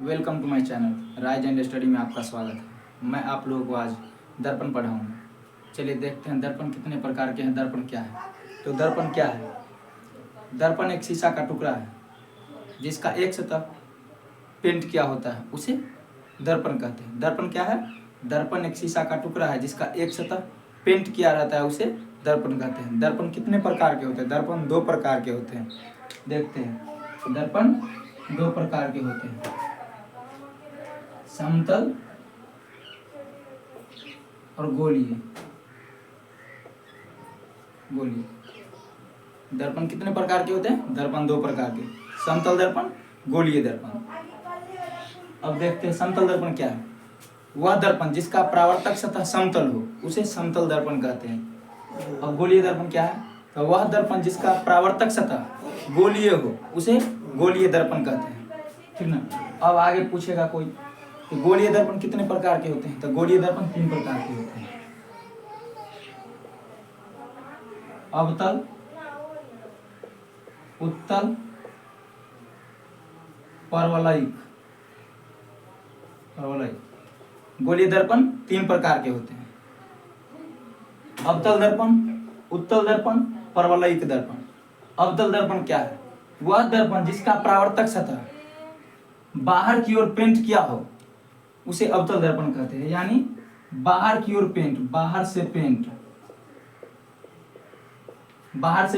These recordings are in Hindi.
Welcome to my channel rise and study में आपका स्वागत है। मैं आप लोगों को आज दर्पण पढ़ाऊंगा। चलिए देखते हैं दर्पण कितने प्रकार के हैं, दर्पण क्या है। तो दर्पण क्या है? दर्पण एक शीशा का टुकड़ा है जिसका एक सतह पेंट किया होता है, उसे दर्पण कहते हैं। दर्पण क्या है? दर्पण एक शीशा का टुकड़ा है जिसका एक सतह पेंट किया रहता है, उसे दर्पण कहते हैं। दर्पण कितने प्रकार के होते हैं? दर्पण दो प्रकार के होते हैं। देखते हैं, दर्पण दो प्रकार के होते हैं, समतल और गोलीय। दर्पण कितने प्रकार के होते हैं? दर्पण दो प्रकार के, समतल दर्पण, गोलीय दर्पण। अब देखते हैं समतल दर्पण क्या है। वह दर्पण जिसका परावर्तक सतह समतल हो उसे समतल दर्पण कहते हैं। अब गोलीय दर्पण क्या है? तो वह दर्पण जिसका परावर्तक सतह गोलीय हो उसे गोलीय दर्पण कहते हैं, ठीक ना। अब आगे पूछेगा कोई कि गोलीय दर्पण कितने प्रकार के होते हैं? तो गोलीय दर्पण तीन प्रकार के होते हैं, अवतल, उत्तल, परवलयिक। गोलीय दर्पण तीन प्रकार के होते हैं, अवतल दर्पण, उत्तल दर्पण, परवलयिक दर्पण। अवतल दर्पण क्या है? वह दर्पण जिसका परावर्तक सतह बाहर की ओर पेंट किया हो उसे अवतल दर्पण कहते हैं। यानी बाहर की ओर पेंट, बाहर से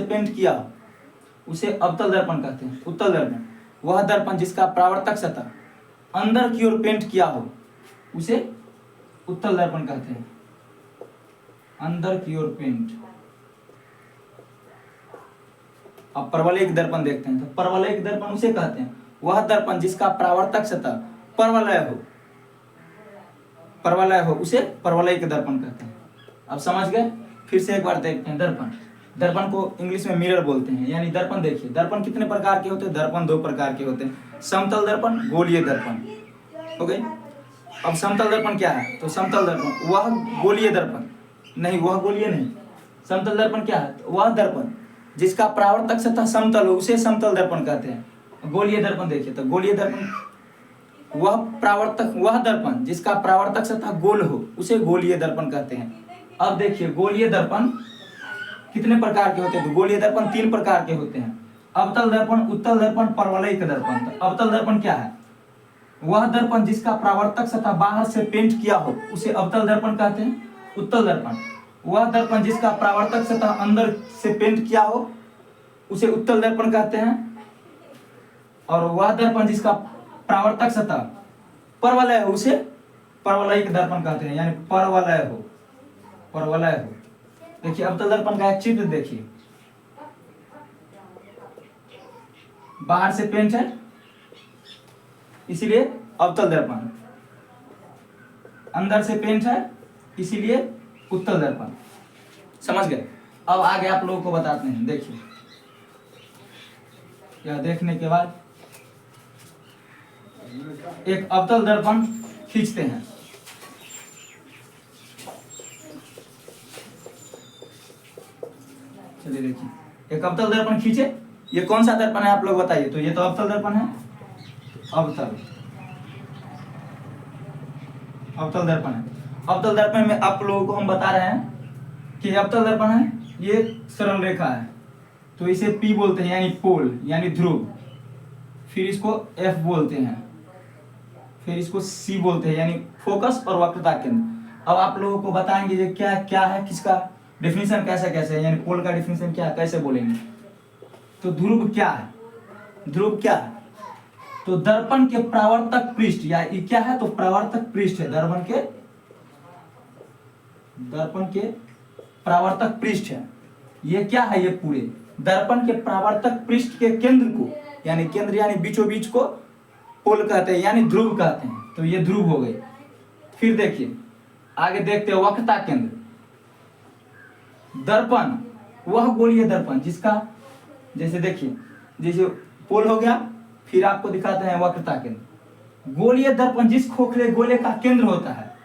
पेंट किया हो उसे अवतल दर्पण कहते हैं। उत्तल दर्पण, वह दर्पण जिसका परावर्तक सतह अंदर की ओर पेंट किया हो उसे उत्तल दर्पण कहते हैं। अंदर की ओर पेंट। अब परवलयिक दर्पण देखते हैं। तो परवलयिक दर्पण उसे कहते हैं वह दर्पण जिसका परावर्तक सतह परवलय हो उसे परवलयिक दर्पण कहते हैं। अब समझ गए? फिर से एक बार देखते हैं। दर्पण को इंग्लिश में मिरर बोलते हैं। यानी दर्पण देखिए, दर्पण कितने प्रकार के होते हैं? दर्पण दो प्रकार के होते हैं, समतल दर्पण, गोलीय दर्पण। हो गए। अब समतल दर्पण क्या है? तो समतल दर्पण वह गोलीय दर्पण नहीं, वह गोलीय नहीं। समतल दर्पण क्या है? वह दर्पण जिसका परावर्तक सतह समतल हो उसे समतल दर्पण कहते हैं। गोलीय दर्पण देखिए, तो गोलीय दर्पण वह दर्पण जिसका परावर्तक सतह गोल हो उसे गोलीय दर्पण कहते हैं। अब देखिए गोलीय दर्पण कितने प्रकार के होते हैं? तो गोलीय दर्पण तीन प्रकार के होते हैं, अवतल दर्पण, उत्तल दर्पण, परवलयिक दर्पण। तो अवतल दर्पण क्या है? वह दर्पण जिसका परावर्तक सतह बाहर से पेंट किया हो उसे अवतल दर्पण कहते हैं। उत्तल दर्पण, वह दर्पण जिसका परावर्तक सतह अंदर से पेंट किया हो उसे उत्तल दर्पण कहते हैं। और वह दर्पण जिसका परावर्तक सतह परवलय हो उसे परवलयिक दर्पण कहते हैं। यानी परवलय हो। देखिए अवतल दर्पण का एक चित्र देखिए, बाहर से पेंट है इसीलिए अवतल दर्पण, अंदर से पेंट है इसीलिए उत्तल दर्पण। समझ गए? अब आगे आप लोगों को बताते हैं। देखिए, यह देखने के बाद एक अवतल दर्पण खींचते हैं। चलिए देखिए, एक अवतल दर्पण खींचे। ये कौन सा दर्पण है आप लोग बताइए? तो ये तो अवतल दर्पण है। अवतल दर्पण है। अवतल दर्पण में आप लोगों को हम बता रहे हैं कि अवतल दर्पण है, ये सरल रेखा है तो इसे P बोलते हैं, यानी पोल, यानी ध्रुव। फिर इसको F बोलते हैं, फिर इसको C बोलते हैं, यानी फोकस और वक्रता केंद्र। अब आप लोगों को बताएंगे ये क्या क्या है, किसका डेफिनेशन कैसे है, यानी पोल का डेफिनेशन क्या, कैसे बोलेंगे। तो ध्रुव क्या है? तो दर्पण के परावर्तक पृष्ठ, या ये क्या है? तो परावर्तक पृष्ठ है। दर्पण के परावर्तक पृष्ठ है। ये क्या है? ये पूरे दर्पण के परावर्तक पृष्ठ के केंद्र को, यानी बीचों बीच को पोल कहते हैं, यानी ध्रुव कहते हैं। तो ये ध्रुव हो गई। फिर देखिए आगे देखते हैं वक्रता केंद्र। दर्पण वह गोलीय दर्पण जिसका, जैसे देखिए, जैसे पोल हो गया, फिर आपको दिखाते हैं वक्रता केंद्र। गोलीय दर्पण जिस खोखले गोले का केंद्र होता है,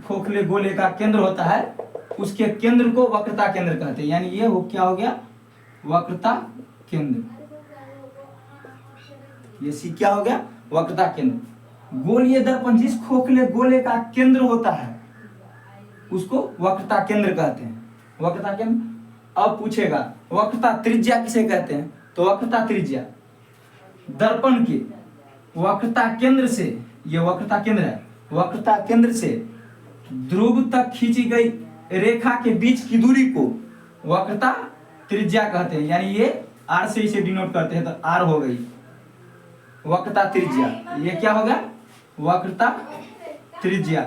खोखले गोले का केंद्र होता है उसके केंद्र को वक्रता केंद्र कहते हैं। यानी ये क्या हो गया? वक्रता केंद्र। ये सी क्या हो गया, वक्रता केंद्र। गोलीय दर्पण जिस खोखले गोले का केंद्र होता है उसको वक्रता केंद्र कहते हैं, वक्रता केंद्र। अब पूछेगा वक्रता त्रिज्या किसे कहते हैं, तो वक्रता त्रिज्या दर्पण के वक्रता केंद्र से, ये वक्रता केंद्र है, वक्रता केंद्र से ध्रुव तक खींची गई रेखा के बीच की दूरी को वक्रता त्रिज्या कहते हैं। यानी ये आर से इसे डिनोट करते हैं, तो आर हो गई वक्रता त्रिज्या। ये क्या होगा, वक्रता त्रिज्या,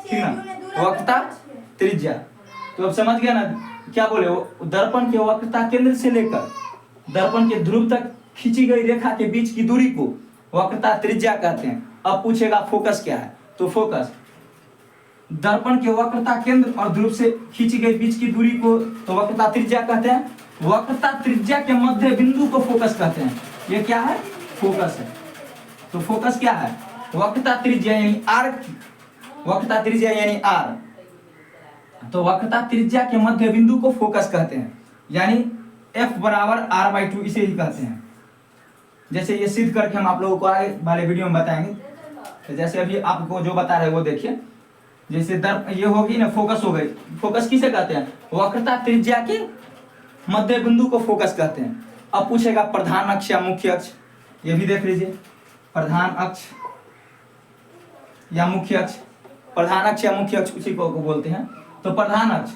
ठीक ना, वक्रता त्रिज्या। तो अब समझ गया ना क्या बोले, दर्पण के वक्रता केंद्र से लेकर दर्पण के ध्रुव तक खींची गई रेखा के बीच की दूरी को वक्रता त्रिज्या कहते हैं। अब पूछेगा फोकस क्या है, तो फोकस दर्पण के वक्रता केंद्र और ध्रुव से खींची गई बीच की दूरी को तो वक्रता त्रिज्या कहते हैं। वक्रता त्रिज्या के मध्य बिंदु को फोकस कहते हैं। ये क्या है, फोकस है। तो फोकस क्या है, वक्रता त्रिज्या यानी आर, वक्रता त्रिज्या यानी आर, तो वक्रता त्रिज्या के मध्य बिंदु को फोकस कहते हैं। यानी F बराबर R/2 इसे ही कहते हैं। जैसे ये सिद्ध करके हम आप लोगों को आगे वाले वीडियो में बताएंगे। तो जैसे अभी आपको जो बता रहे हैं वो देखिए, जैसे ये होगी ना, फोकस हो गई। फोकस किसे कहते हैं, वक्रता त्रिज्या के मध्य बिंदु को फोकस कहते हैं। अब पूछेगा प्रधान अक्ष या मुख्य अक्ष, ये भी देख लीजिए, प्रधान अक्ष या मुख्य अक्ष, प्रधान अक्ष या मुख्य अक्ष उसी को बोलते हैं। तो प्रधान अक्ष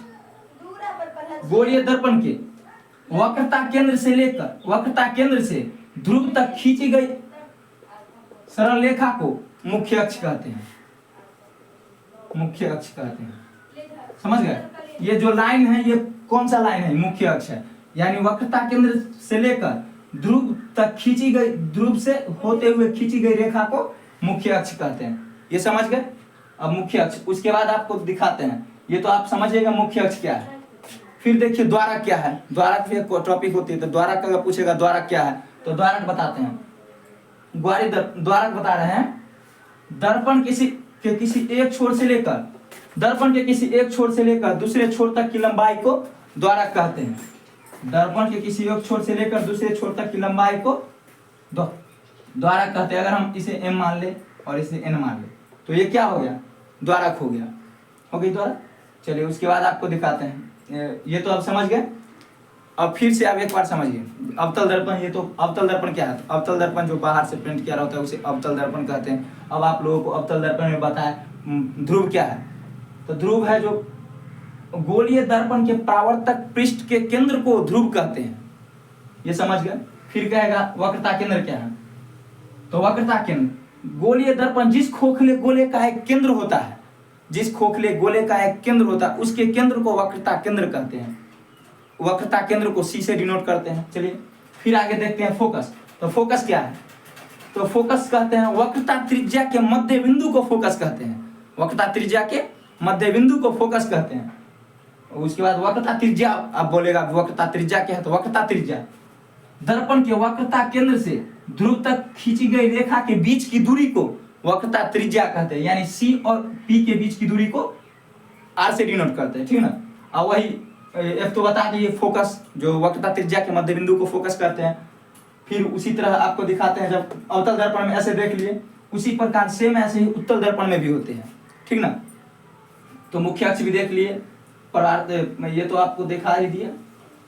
गोलीय दर्पण के वक्रता केंद्र से लेकर वक्रता केंद्र से ध्रुव तक खींची गई सरल रेखा को मुख्य अक्ष कहते हैं, मुख्य अक्ष कहते हैं। समझ गए, ये जो लाइन है ये कौन सा लाइन है, मुख्य अक्ष है। यानी वक्रता केंद्र से लेकर ध्रुव तक खींची गई, ध्रुव से होते हुए खींची गई रेखा को मुख्य अक्ष कहते हैं। ये समझ गए। अब मुख्य अक्ष, उसके बाद आपको दिखाते हैं। ये तो आप समझिएगा मुख्य अक्ष क्या है। फिर देखिए द्वारक क्या है, द्वारक भी एक टॉपिक होती है। तो द्वारक अगर पूछेगा द्वारक क्या है, तो द्वारक बताते हैं। द्वारक बता रहे हैं, दर्पण के किसी एक छोर से लेकर दर्पण के किसी एक छोर से लेकर दूसरे छोर तक की लंबाई को द्वारक कहते हैं। दर्पण के किसी एक छोर से लेकर दूसरे छोर तक की लंबाई को द्वारक कहते हैं। अगर हम इसे m मान ले और इसे n मान ले तो ये क्या हो गया, द्वारक हो गया, हो गई द्वारक। चलिए उसके बाद आपको दिखाते हैं। ये तो आप समझ गए। अब फिर से आप एक बार समझिए अवतल दर्पण। ये तो अवतल दर्पण क्या है, अवतल दर्पण जो बाहर से प्रिंट किया होता है उसे अवतल दर्पण कहते हैं। अब आप लोगों को अवतल दर्पण में बताया ध्रुव क्या है, तो ध्रुव है जो गोलीय दर्पण के परावर्तक पृष्ठ के केंद्र को ध्रुव कहते हैं। ये समझ गए। फिर कहेगा वक्रता केंद्र क्या है, तो वक्रता केंद्र गोलीय दर्पण जिस खोखले गोले का एक केंद्र होता है, जिस खोखले गोले का एक केंद्र होता है उसके केंद्र को वक्रता केंद्र कहते हैं। वक्रता केंद्र को C से डिनोट करते हैं। चलिए फिर आगे देखते हैं फोकस। तो फोकस क्या है, तो फोकस कहते हैं वक्रता त्रिज्या के मध्य बिंदु को फोकस कहते हैं। वक्रता त्रिज्या के मध्य बिंदु को फोकस कहते हैं। उसके बाद वक्रता त्रिज्या, अब बोलेगा वक्रता त्रिज्या क्या है, तो वक्रता त्रिज्या दर्पण के वक्रता केंद्र से ध्रुव तक खींची गई रेखा के बीच की दूरी को वक्रता त्रिज्या कहते हैं। यानी C और P के बीच की दूरी को R से डिनोट करते हैं, ठीक ना। अब वही F तो बता दिए, फोकस जो वक्रता त्रिज्या के मध्य बिंदु को फोकस करते हैं। फिर उसी तरह आपको दिखाते हैं, जब अवतल दर्पण में ऐसे देख लिए, उसी प्रकार सेम ऐसे ही उत्तल दर्पण में भी होते हैं, ठीक ना। तो मुख्य अक्ष भी देख लिए, ये तो आपको दिखा ही दिया,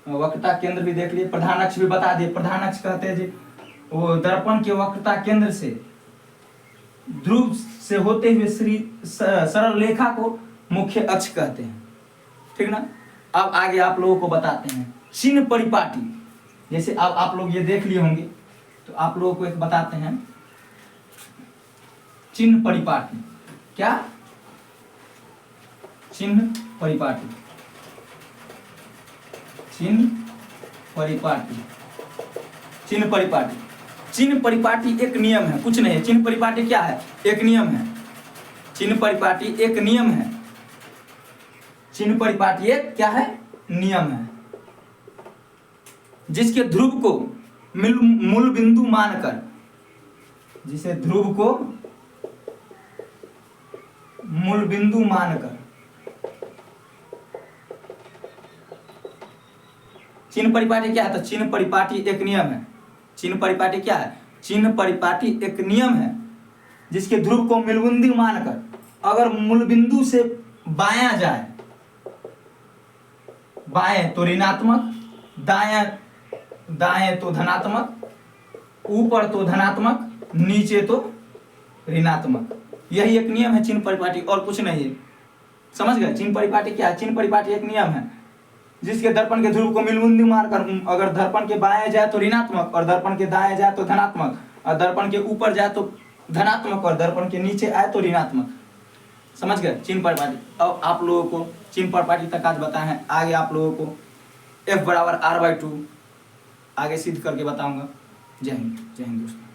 वक्रता केंद्र भी देख लिए, प्रधान अक्ष भी बता दिए। प्रधान अक्ष कहते हैं जी वो दर्पण के वक्रता केंद्र से ध्रुव से होते हुए सरल रेखा को मुख्य अक्ष कहते हैं, ठीक ना। अब आगे आप लोगों को बताते हैं चिन्ह परिपाटी। जैसे अब आप लोग ये देख लिए होंगे, तो आप लोगों को एक बताते हैं चिन्ह परिपाटी। क्या, चिन्ह परिपाटी, चिन्ह परिपाटी, चिन्ह परिपाटी। चिन्ह परिपाटी एक नियम है, कुछ नहीं है। चिन्ह परिपाटी क्या है, एक नियम है। चिन्ह परिपाटी एक नियम है। चिन्ह परिपाटी एक क्या है, नियम है, जिसके ध्रुव को मूल बिंदु मानकर, जिसे ध्रुव को मूल बिंदु मानकर, चिन्ह परिपाटी क्या है, तो चिन्ह परिपाटी एक नियम है। चिन्ह परिपाटी क्या है? चिन्ह परिपाटी एक नियम है जिसके ध्रुव को मूलबिंदु मानकर अगर मूलबिंदु से बायां जाए, बाएं तो ऋणात्मक, दाएं तो धनात्मक, ऊपर तो धनात्मक, नीचे तो ऋणात्मक। यही एक नियम है चिन्ह परिपाटी, और कुछ नहीं है। समझ गए? चिन्ह परिपाटी क्या है? चिन्ह परिपाटी एक नियम है जिसके दर्पण के ध्रुव को मूलबिंदु मानकर अगर दर्पण के बाएं जाए तो ऋणात्मक, और दर्पण के दाएं जाए तो धनात्मक, और दर्पण के ऊपर जाए तो धनात्मक, और दर्पण के नीचे आए तो ऋणात्मक। समझ गए? चिन्ह परिपाटी। अब आप लोगों को चिन्ह परिपाटी तक आज बताए हैं, आगे आप लोगों को F = R/2 आगे सिद्ध करके बताऊंगा। जय हिंद दोस्तों।